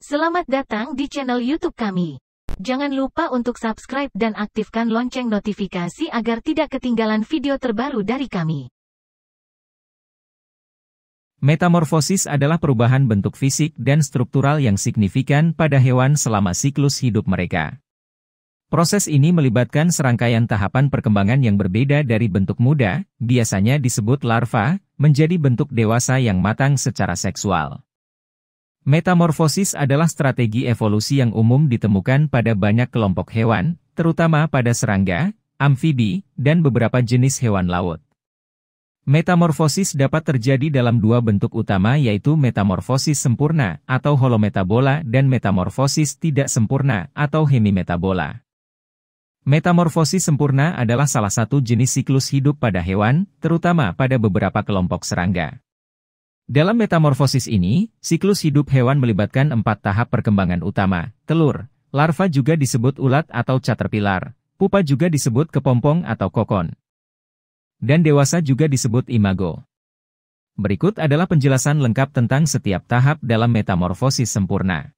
Selamat datang di channel YouTube kami. Jangan lupa untuk subscribe dan aktifkan lonceng notifikasi agar tidak ketinggalan video terbaru dari kami. Metamorfosis adalah perubahan bentuk fisik dan struktural yang signifikan pada hewan selama siklus hidup mereka. Proses ini melibatkan serangkaian tahapan perkembangan yang berbeda dari bentuk muda, biasanya disebut larva, menjadi bentuk dewasa yang matang secara seksual. Metamorfosis adalah strategi evolusi yang umum ditemukan pada banyak kelompok hewan, terutama pada serangga, amfibi, dan beberapa jenis hewan laut. Metamorfosis dapat terjadi dalam dua bentuk utama, yaitu metamorfosis sempurna atau holometabola dan metamorfosis tidak sempurna atau hemimetabola. Metamorfosis sempurna adalah salah satu jenis siklus hidup pada hewan, terutama pada beberapa kelompok serangga. Dalam metamorfosis ini, siklus hidup hewan melibatkan 4 tahap perkembangan utama: telur, larva juga disebut ulat atau caterpillar, pupa juga disebut kepompong atau kokon, dan dewasa juga disebut imago. Berikut adalah penjelasan lengkap tentang setiap tahap dalam metamorfosis sempurna.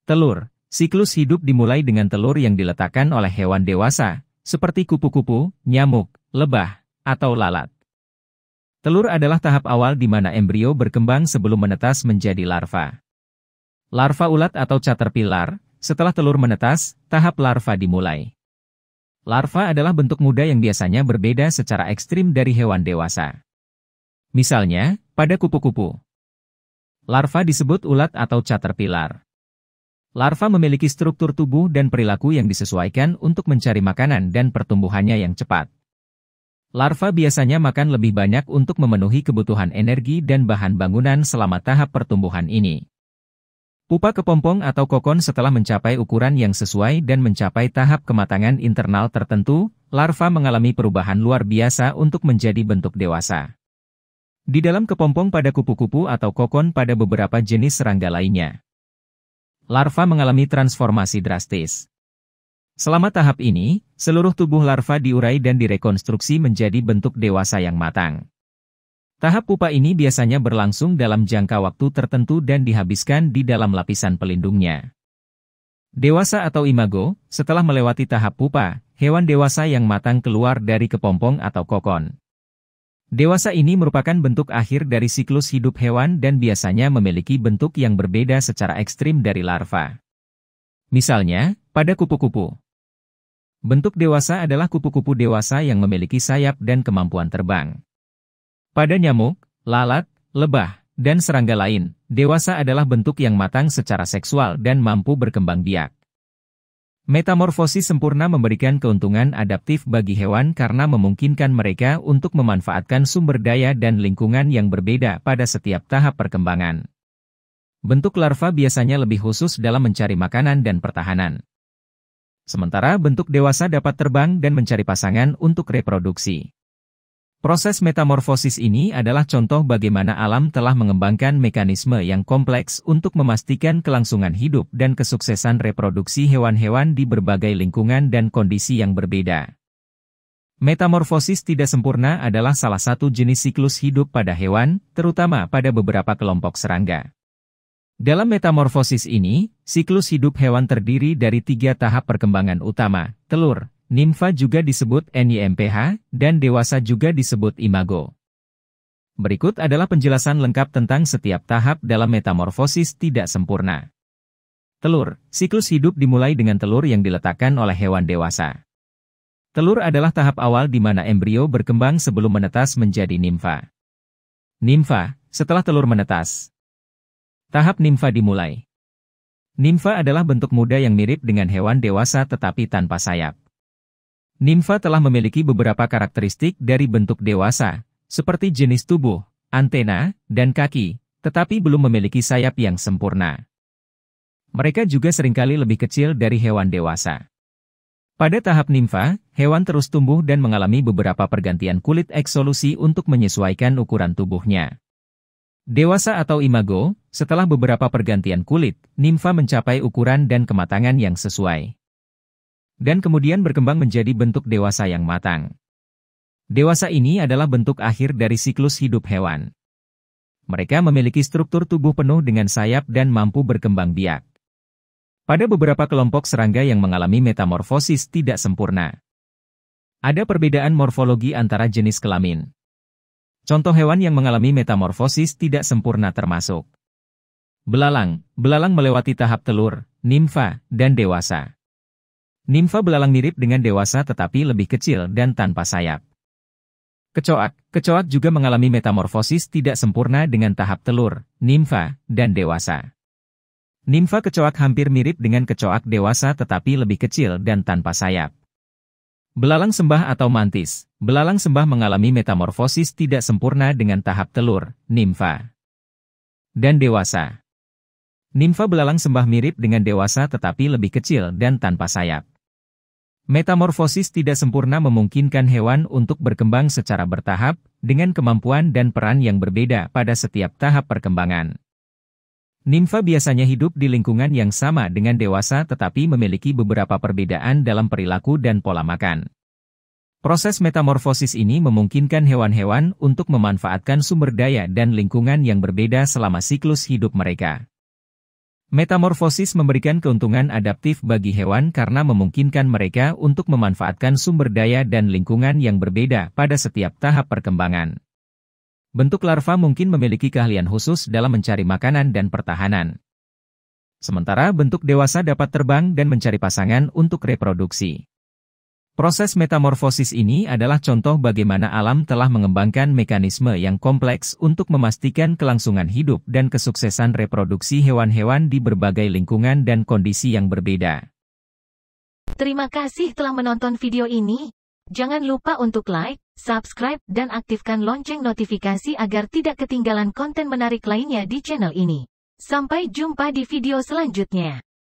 Telur. Siklus hidup dimulai dengan telur yang diletakkan oleh hewan dewasa, seperti kupu-kupu, nyamuk, lebah, atau lalat. Telur adalah tahap awal di mana embrio berkembang sebelum menetas menjadi larva. Larva ulat atau caterpillar. Setelah telur menetas, tahap larva dimulai. Larva adalah bentuk muda yang biasanya berbeda secara ekstrim dari hewan dewasa. Misalnya, pada kupu-kupu, larva disebut ulat atau caterpillar. Larva memiliki struktur tubuh dan perilaku yang disesuaikan untuk mencari makanan dan pertumbuhannya yang cepat. Larva biasanya makan lebih banyak untuk memenuhi kebutuhan energi dan bahan bangunan selama tahap pertumbuhan ini. Pupa kepompong atau kokon. Setelah mencapai ukuran yang sesuai dan mencapai tahap kematangan internal tertentu, larva mengalami perubahan luar biasa untuk menjadi bentuk dewasa. Di dalam kepompong pada kupu-kupu atau kokon pada beberapa jenis serangga lainnya, larva mengalami transformasi drastis. Selama tahap ini, seluruh tubuh larva diurai dan direkonstruksi menjadi bentuk dewasa yang matang. Tahap pupa ini biasanya berlangsung dalam jangka waktu tertentu dan dihabiskan di dalam lapisan pelindungnya. Dewasa atau imago. Setelah melewati tahap pupa, hewan dewasa yang matang keluar dari kepompong atau kokon. Dewasa ini merupakan bentuk akhir dari siklus hidup hewan dan biasanya memiliki bentuk yang berbeda secara ekstrim dari larva. Misalnya, pada kupu-kupu, bentuk dewasa adalah kupu-kupu dewasa yang memiliki sayap dan kemampuan terbang. Pada nyamuk, lalat, lebah, dan serangga lain, dewasa adalah bentuk yang matang secara seksual dan mampu berkembang biak. Metamorfosis sempurna memberikan keuntungan adaptif bagi hewan karena memungkinkan mereka untuk memanfaatkan sumber daya dan lingkungan yang berbeda pada setiap tahap perkembangan. Bentuk larva biasanya lebih khusus dalam mencari makanan dan pertahanan. Sementara bentuk dewasa dapat terbang dan mencari pasangan untuk reproduksi. Proses metamorfosis ini adalah contoh bagaimana alam telah mengembangkan mekanisme yang kompleks untuk memastikan kelangsungan hidup dan kesuksesan reproduksi hewan-hewan di berbagai lingkungan dan kondisi yang berbeda. Metamorfosis tidak sempurna adalah salah satu jenis siklus hidup pada hewan, terutama pada beberapa kelompok serangga. Dalam metamorfosis ini, siklus hidup hewan terdiri dari 3 tahap perkembangan utama: telur, nimfa juga disebut NIMPH, dan dewasa juga disebut imago. Berikut adalah penjelasan lengkap tentang setiap tahap dalam metamorfosis tidak sempurna. Telur. Siklus hidup dimulai dengan telur yang diletakkan oleh hewan dewasa. Telur adalah tahap awal di mana embrio berkembang sebelum menetas menjadi nimfa. Nimfa. Setelah telur menetas, tahap nimfa dimulai. Nimfa adalah bentuk muda yang mirip dengan hewan dewasa tetapi tanpa sayap. Nimfa telah memiliki beberapa karakteristik dari bentuk dewasa, seperti jenis tubuh, antena, dan kaki, tetapi belum memiliki sayap yang sempurna. Mereka juga seringkali lebih kecil dari hewan dewasa. Pada tahap nimfa, hewan terus tumbuh dan mengalami beberapa pergantian kulit eksolusi untuk menyesuaikan ukuran tubuhnya. Dewasa atau imago. Setelah beberapa pergantian kulit, nimfa mencapai ukuran dan kematangan yang sesuai, dan kemudian berkembang menjadi bentuk dewasa yang matang. Dewasa ini adalah bentuk akhir dari siklus hidup hewan. Mereka memiliki struktur tubuh penuh dengan sayap dan mampu berkembang biak. Pada beberapa kelompok serangga yang mengalami metamorfosis tidak sempurna, ada perbedaan morfologi antara jenis kelamin. Contoh hewan yang mengalami metamorfosis tidak sempurna termasuk belalang. Belalang melewati tahap telur, nimfa, dan dewasa. Nimfa belalang mirip dengan dewasa tetapi lebih kecil dan tanpa sayap. Kecoak. Kecoak juga mengalami metamorfosis tidak sempurna dengan tahap telur, nimfa, dan dewasa. Nimfa kecoak hampir mirip dengan kecoak dewasa tetapi lebih kecil dan tanpa sayap. Belalang sembah atau mantis. Belalang sembah mengalami metamorfosis tidak sempurna dengan tahap telur, nimfa, dan dewasa. Nimfa belalang sembah mirip dengan dewasa tetapi lebih kecil dan tanpa sayap. Metamorfosis tidak sempurna memungkinkan hewan untuk berkembang secara bertahap, dengan kemampuan dan peran yang berbeda pada setiap tahap perkembangan. Nimfa biasanya hidup di lingkungan yang sama dengan dewasa tetapi memiliki beberapa perbedaan dalam perilaku dan pola makan. Proses metamorfosis ini memungkinkan hewan-hewan untuk memanfaatkan sumber daya dan lingkungan yang berbeda selama siklus hidup mereka. Metamorfosis memberikan keuntungan adaptif bagi hewan karena memungkinkan mereka untuk memanfaatkan sumber daya dan lingkungan yang berbeda pada setiap tahap perkembangan. Bentuk larva mungkin memiliki keahlian khusus dalam mencari makanan dan pertahanan. Sementara bentuk dewasa dapat terbang dan mencari pasangan untuk reproduksi. Proses metamorfosis ini adalah contoh bagaimana alam telah mengembangkan mekanisme yang kompleks untuk memastikan kelangsungan hidup dan kesuksesan reproduksi hewan-hewan di berbagai lingkungan dan kondisi yang berbeda. Terima kasih telah menonton video ini. Jangan lupa untuk like, subscribe, dan aktifkan lonceng notifikasi agar tidak ketinggalan konten menarik lainnya di channel ini. Sampai jumpa di video selanjutnya.